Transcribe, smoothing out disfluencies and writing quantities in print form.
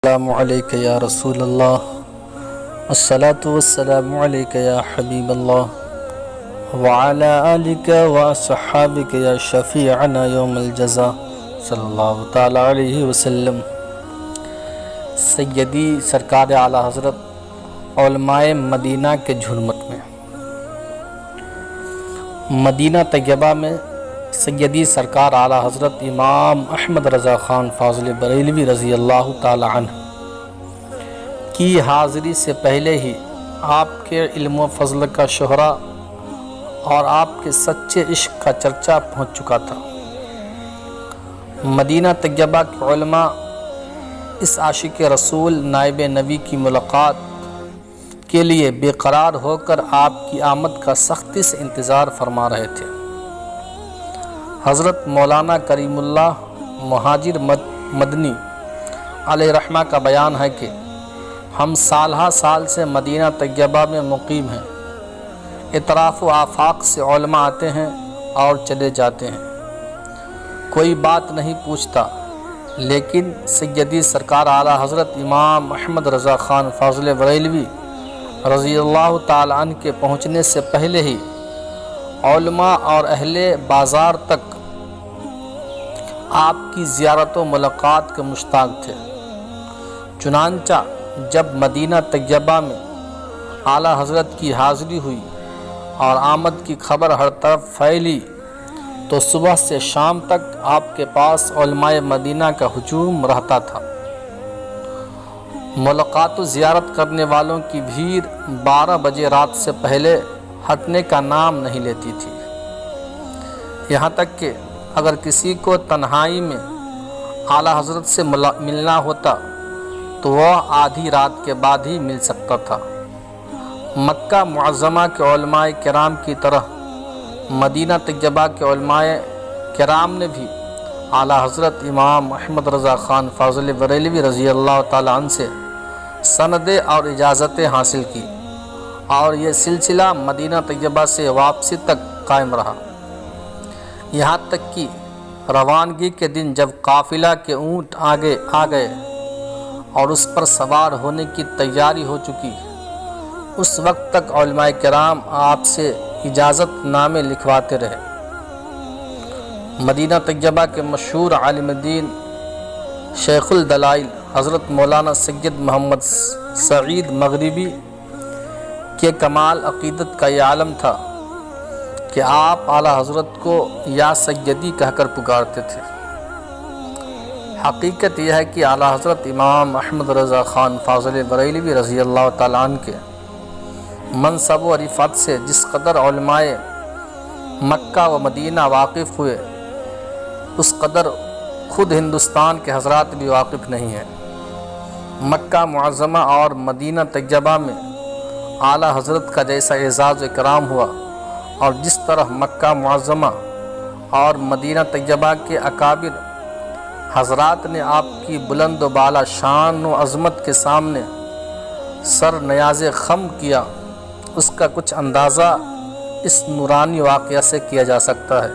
السلام علیکہ یا رسول اللہ، الصلاۃ والسلام علیکہ یا حبیب اللہ، وعلی آلک واصحابک یا شفیعنا یوم الجزا صلی اللہ تعالی علیہ وسلم۔ سیدی سرکار اعلیٰ حضرت علماء مدینہ کے جھرمٹ میں، مدینہ طیبہ میں سیدی سرکار اعلیٰ حضرت امام احمد رضا خان فاضل بریلوی رضی اللہ تعالی عنہ کی حاضری سے پہلے ہی آپ کے علم و فضل کا شہرہ اور آپ کے سچے عشق کا چرچا پہنچ چکا تھا۔ مدینہ طیبہ کے علماء اس عاشق رسول نائب نبی کی ملاقات کے لیے بے قرار ہو کر آپ کی آمد کا سختی سے انتظار فرما رہے تھے۔ حضرت مولانا کریم اللہ مہاجر مدنی علیہ رحمہ کا بیان ہے کہ ہم سالہ سال سے مدینہ طیبہ میں مقیم ہیں۔ اطراف و آفاق سے علماء آتے ہیں اور چلے جاتے ہیں، کوئی بات نہیں پوچھتا، لیکن سیدی سرکار اعلیٰ حضرت امام احمد رضا خان فاضل بریلوی رضی اللہ تعالی عنہ کے پہنچنے سے پہلے ہی علماء اور اہل بازار تک آپ کی زیارت و ملاقات کے مشتاق تھے۔ چنانچہ جب مدینہ طیبہ میں اعلیٰ حضرت کی حاضری ہوئی اور آمد کی خبر ہر طرف پھیلی تو صبح سے شام تک آپ کے پاس علماء مدینہ کا ہجوم رہتا تھا۔ ملاقات و زیارت کرنے والوں کی بھیڑ 12 بجے رات سے پہلے ہٹنے کا نام نہیں لیتی تھی، یہاں تک کہ اگر کسی کو تنہائی میں اعلیٰ حضرت سے ملنا ہوتا تو وہ آدھی رات کے بعد ہی مل سکتا تھا۔ مکہ معظمہ کے علماء کرام کی طرح مدینہ طیبہ کے علماء کرام نے بھی اعلیٰ حضرت امام احمد رضا خان فاضل بریلوی رضی اللہ تعالی عنہ سے سندیں اور اجازتیں حاصل کی، اور یہ سلسلہ مدینہ طیبہ سے واپسی تک قائم رہا، یہاں تک کہ روانگی کے دن جب قافلہ کے اونٹ آگے آ گئے اور اس پر سوار ہونے کی تیاری ہو چکی، اس وقت تک علماء کرام آپ سے اجازت نامے لکھواتے رہے۔ مدینہ طیبہ کے مشہور عالم دین شیخ الدلائل حضرت مولانا سید محمد سعید مغربی کے کمال عقیدت کا یہ عالم تھا کہ آپ اعلیٰ حضرت کو یا سیدی کہہ کر پکارتے تھے۔ حقیقت یہ ہے کہ اعلیٰ حضرت امام احمد رضا خان فاضل بریلوی رضی اللہ تعالیٰ عنہ کے منصب و رفعت سے جس قدر علماء مکہ و مدینہ واقف ہوئے، اس قدر خود ہندوستان کے حضرات بھی واقف نہیں ہیں۔ مکہ معظمہ اور مدینہ طیبہ میں اعلیٰ حضرت کا جیسا اعزاز و اکرام ہوا، اور جس طرح مکہ معظمہ اور مدینہ طیبہ کے اکابر حضرات نے آپ کی بلند و بالا شان و عظمت کے سامنے سر نیاز خم کیا، اس کا کچھ اندازہ اس نورانی واقعہ سے کیا جا سکتا ہے۔